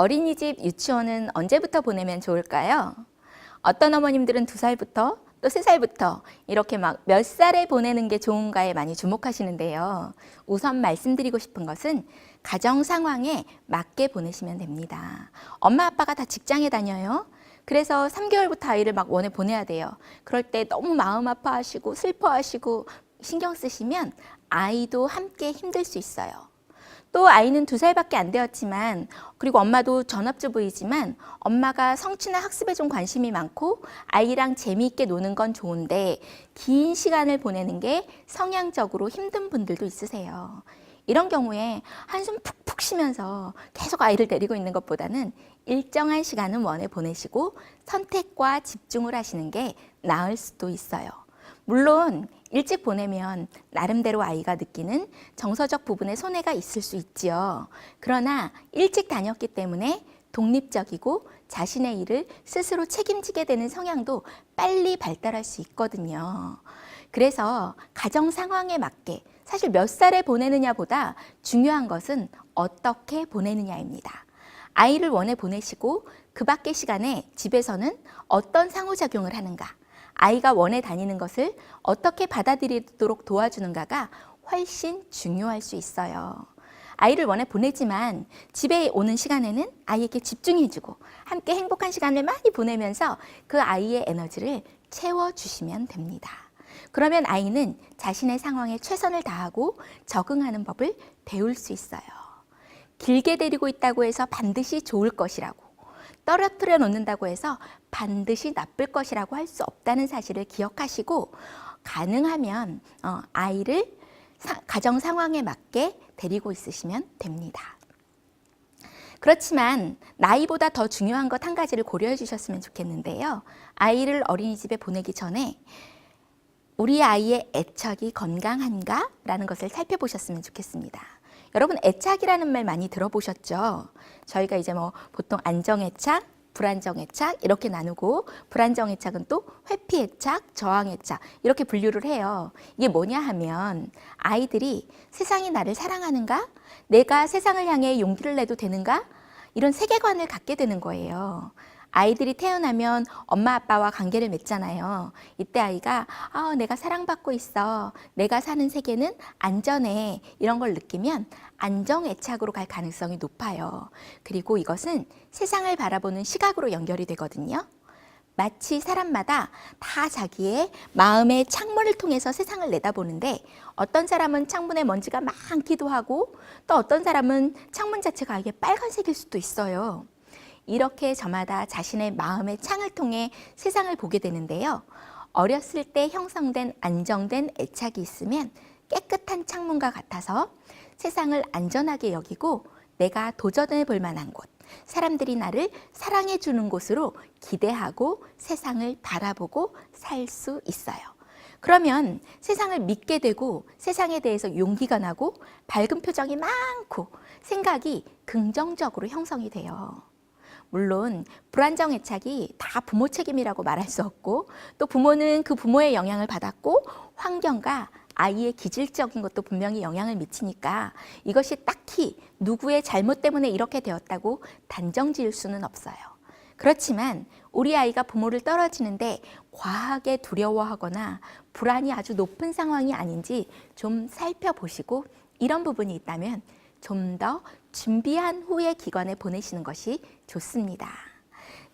어린이집, 유치원은 언제부터 보내면 좋을까요? 어떤 어머님들은 2살부터 또 3살부터 이렇게 막 몇 살에 보내는 게 좋은가에 많이 주목하시는데요. 우선 말씀드리고 싶은 것은 가정 상황에 맞게 보내시면 됩니다. 엄마 아빠가 다 직장에 다녀요. 그래서 3개월부터 아이를 막 원에 보내야 돼요. 그럴 때 너무 마음 아파하시고 슬퍼하시고 신경 쓰시면 아이도 함께 힘들 수 있어요. 또 아이는 2살밖에 안 되었지만, 그리고 엄마도 전업주부이지만 엄마가 성취나 학습에 좀 관심이 많고 아이랑 재미있게 노는 건 좋은데 긴 시간을 보내는 게 성향적으로 힘든 분들도 있으세요. 이런 경우에 한숨 푹푹 쉬면서 계속 아이를 데리고 있는 것보다는 일정한 시간은 원에 보내시고 선택과 집중을 하시는 게 나을 수도 있어요. 물론 일찍 보내면 나름대로 아이가 느끼는 정서적 부분에 손해가 있을 수 있지요. 그러나 일찍 다녔기 때문에 독립적이고 자신의 일을 스스로 책임지게 되는 성향도 빨리 발달할 수 있거든요. 그래서 가정 상황에 맞게 사실 몇 살에 보내느냐보다 중요한 것은 어떻게 보내느냐입니다. 아이를 원에 보내시고 그 밖의 시간에 집에서는 어떤 상호작용을 하는가, 아이가 원에 다니는 것을 어떻게 받아들이도록 도와주는가가 훨씬 중요할 수 있어요. 아이를 원에 보내지만 집에 오는 시간에는 아이에게 집중해주고 함께 행복한 시간을 많이 보내면서 그 아이의 에너지를 채워주시면 됩니다. 그러면 아이는 자신의 상황에 최선을 다하고 적응하는 법을 배울 수 있어요. 길게 데리고 있다고 해서 반드시 좋을 것이라고, 떨어뜨려 놓는다고 해서 반드시 나쁠 것이라고 할 수 없다는 사실을 기억하시고 가능하면 아이를 가정 상황에 맞게 데리고 있으시면 됩니다. 그렇지만 나이보다 더 중요한 것 한 가지를 고려해 주셨으면 좋겠는데요. 아이를 어린이집에 보내기 전에 우리 아이의 애착이 건강한가? 라는 것을 살펴보셨으면 좋겠습니다. 여러분, 애착이라는 말 많이 들어보셨죠? 저희가 이제 보통 안정애착, 불안정애착 이렇게 나누고, 불안정애착은 또 회피애착, 저항애착 이렇게 분류를 해요. 이게 뭐냐 하면 아이들이 세상이 나를 사랑하는가? 내가 세상을 향해 용기를 내도 되는가? 이런 세계관을 갖게 되는 거예요. 아이들이 태어나면 엄마 아빠와 관계를 맺잖아요. 이때 아이가 내가 사랑받고 있어, 내가 사는 세계는 안전해, 이런 걸 느끼면 안정애착으로 갈 가능성이 높아요. 그리고 이것은 세상을 바라보는 시각으로 연결이 되거든요. 마치 사람마다 다 자기의 마음의 창문을 통해서 세상을 내다보는데, 어떤 사람은 창문에 먼지가 많기도 하고 또 어떤 사람은 창문 자체가 이게 빨간색일 수도 있어요. 이렇게 저마다 자신의 마음의 창을 통해 세상을 보게 되는데요. 어렸을 때 형성된 안정된 애착이 있으면 깨끗한 창문과 같아서 세상을 안전하게 여기고 내가 도전해 볼 만한 곳, 사람들이 나를 사랑해 주는 곳으로 기대하고 세상을 바라보고 살 수 있어요. 그러면 세상을 믿게 되고 세상에 대해서 용기가 나고 밝은 표정이 많고 생각이 긍정적으로 형성이 돼요. 물론 불안정 애착이 다 부모 책임이라고 말할 수 없고, 또 부모는 그 부모의 영향을 받았고 환경과 아이의 기질적인 것도 분명히 영향을 미치니까 이것이 딱히 누구의 잘못 때문에 이렇게 되었다고 단정 지을 수는 없어요. 그렇지만 우리 아이가 부모를 떨어지는데 과하게 두려워하거나 불안이 아주 높은 상황이 아닌지 좀 살펴보시고, 이런 부분이 있다면 좀 더 준비한 후에 기관에 보내시는 것이 좋습니다.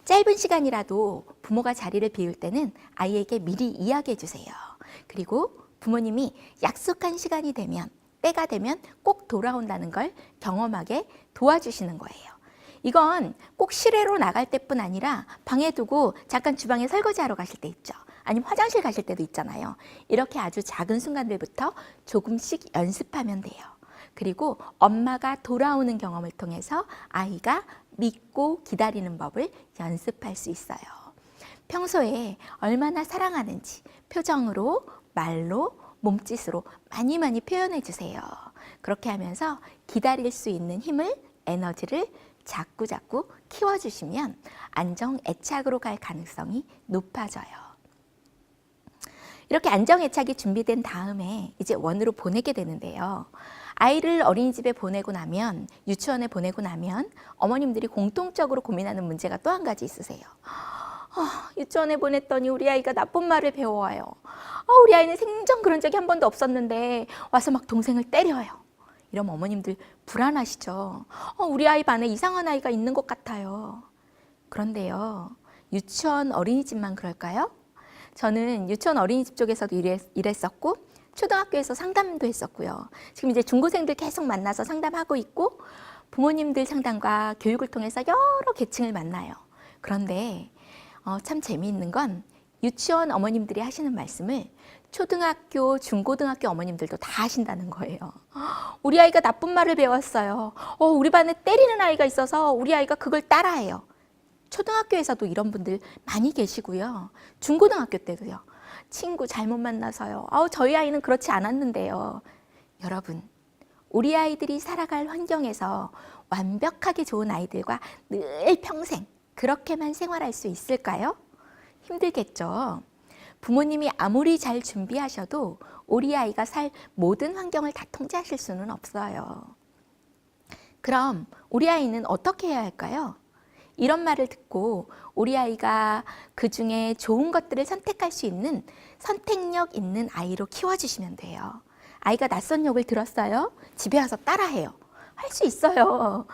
짧은 시간이라도 부모가 자리를 비울 때는 아이에게 미리 이야기해 주세요. 그리고 부모님이 약속한 시간이 되면, 때가 되면 꼭 돌아온다는 걸 경험하게 도와주시는 거예요. 이건 꼭 실외로 나갈 때뿐 아니라 방에 두고 잠깐 주방에 설거지하러 가실 때 있죠. 아니면 화장실 가실 때도 있잖아요. 이렇게 아주 작은 순간들부터 조금씩 연습하면 돼요. 그리고 엄마가 돌아오는 경험을 통해서 아이가 믿고 기다리는 법을 연습할 수 있어요. 평소에 얼마나 사랑하는지 표정으로, 말로, 몸짓으로 많이 많이 표현해 주세요. 그렇게 하면서 기다릴 수 있는 힘을, 에너지를 자꾸 키워주시면 안정 애착으로 갈 가능성이 높아져요. 이렇게 안정 애착이 준비된 다음에 이제 원으로 보내게 되는데요. 아이를 어린이집에 보내고 나면, 유치원에 보내고 나면 어머님들이 공통적으로 고민하는 문제가 또 한 가지 있으세요. 유치원에 보냈더니 우리 아이가 나쁜 말을 배워와요. 우리 아이는 생전 그런 적이 한 번도 없었는데 와서 막 동생을 때려요. 이러면 어머님들 불안하시죠. 우리 아이 반에 이상한 아이가 있는 것 같아요. 그런데요, 유치원 어린이집만 그럴까요? 저는 유치원 어린이집 쪽에서도 일했었고 초등학교에서 상담도 했었고요. 지금 이제 중고생들 계속 만나서 상담하고 있고 부모님들 상담과 교육을 통해서 여러 계층을 만나요. 그런데 참 재미있는 건 유치원 어머님들이 하시는 말씀을 초등학교, 중고등학교 어머님들도 다 하신다는 거예요. 우리 아이가 나쁜 말을 배웠어요. 우리 반에 때리는 아이가 있어서 우리 아이가 그걸 따라해요. 초등학교에서도 이런 분들 많이 계시고요. 중고등학교 때도요. 친구 잘못 만나서요. 저희 아이는 그렇지 않았는데요. 여러분, 우리 아이들이 살아갈 환경에서 완벽하게 좋은 아이들과 늘 평생 그렇게만 생활할 수 있을까요? 힘들겠죠. 부모님이 아무리 잘 준비하셔도 우리 아이가 살 모든 환경을 다 통제하실 수는 없어요. 그럼 우리 아이는 어떻게 해야 할까요? 이런 말을 듣고 우리 아이가 그 중에 좋은 것들을 선택할 수 있는 선택력 있는 아이로 키워주시면 돼요. 아이가 낯선 욕을 들었어요? 집에 와서 따라해요. 할 수 있어요.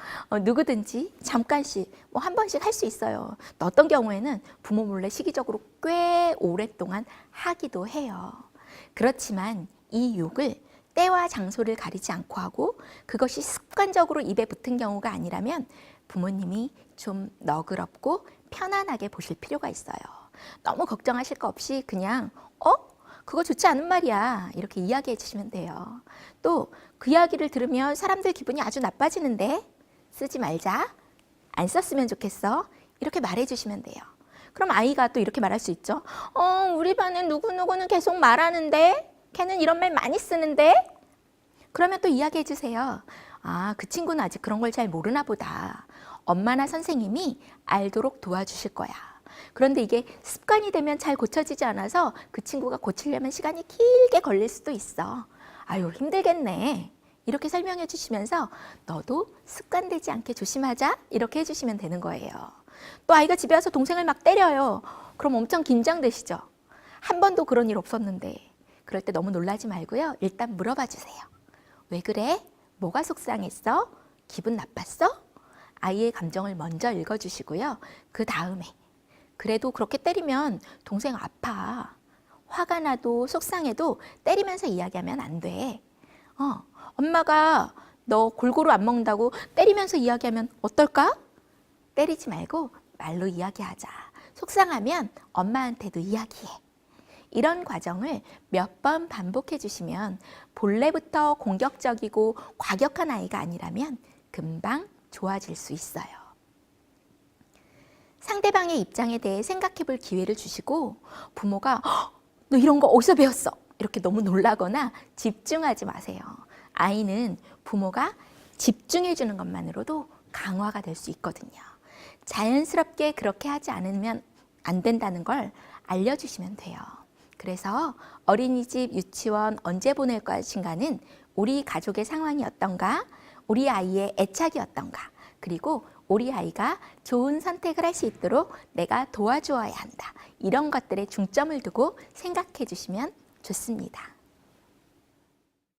누구든지 잠깐씩 한 번씩 할 수 있어요. 또 어떤 경우에는 부모 몰래 시기적으로 꽤 오랫동안 하기도 해요. 그렇지만 이 욕을 때와 장소를 가리지 않고 하고 그것이 습관적으로 입에 붙은 경우가 아니라면 부모님이 좀 너그럽고 편안하게 보실 필요가 있어요. 너무 걱정하실 거 없이 그냥 그거 좋지 않은 말이야 이렇게 이야기해 주시면 돼요. 또 그 이야기를 들으면 사람들 기분이 아주 나빠지는데 쓰지 말자, 안 썼으면 좋겠어 이렇게 말해 주시면 돼요. 그럼 아이가 또 이렇게 말할 수 있죠. 우리 반에 누구누구는 계속 말하는데 걔는 이런 말 많이 쓰는데. 그러면 또 이야기해 주세요. 그 친구는 아직 그런 걸 잘 모르나 보다. 엄마나 선생님이 알도록 도와주실 거야. 그런데 이게 습관이 되면 잘 고쳐지지 않아서 그 친구가 고치려면 시간이 길게 걸릴 수도 있어. 아유, 힘들겠네. 이렇게 설명해 주시면서 너도 습관되지 않게 조심하자 이렇게 해주시면 되는 거예요. 또 아이가 집에 와서 동생을 막 때려요. 그럼 엄청 긴장되시죠? 한 번도 그런 일 없었는데. 그럴 때 너무 놀라지 말고요. 일단 물어봐 주세요. 왜 그래? 뭐가 속상했어? 기분 나빴어? 아이의 감정을 먼저 읽어주시고요. 그 다음에 그래도 그렇게 때리면 동생 아파. 화가 나도 속상해도 때리면서 이야기하면 안 돼. 엄마가 너 골고루 안 먹는다고 때리면서 이야기하면 어떨까? 때리지 말고 말로 이야기하자. 속상하면 엄마한테도 이야기해. 이런 과정을 몇 번 반복해 주시면 본래부터 공격적이고 과격한 아이가 아니라면 금방 좋아질 수 있어요. 상대방의 입장에 대해 생각해 볼 기회를 주시고 부모가 너 이런 거 어디서 배웠어? 이렇게 너무 놀라거나 집중하지 마세요. 아이는 부모가 집중해 주는 것만으로도 강화가 될 수 있거든요. 자연스럽게 그렇게 하지 않으면 안 된다는 걸 알려주시면 돼요. 그래서 어린이집, 유치원 언제 보낼 것인가는 우리 가족의 상황이 어떤가, 우리 아이의 애착이 어떤가, 그리고 우리 아이가 좋은 선택을 할 수 있도록 내가 도와주어야 한다. 이런 것들에 중점을 두고 생각해 주시면 좋습니다.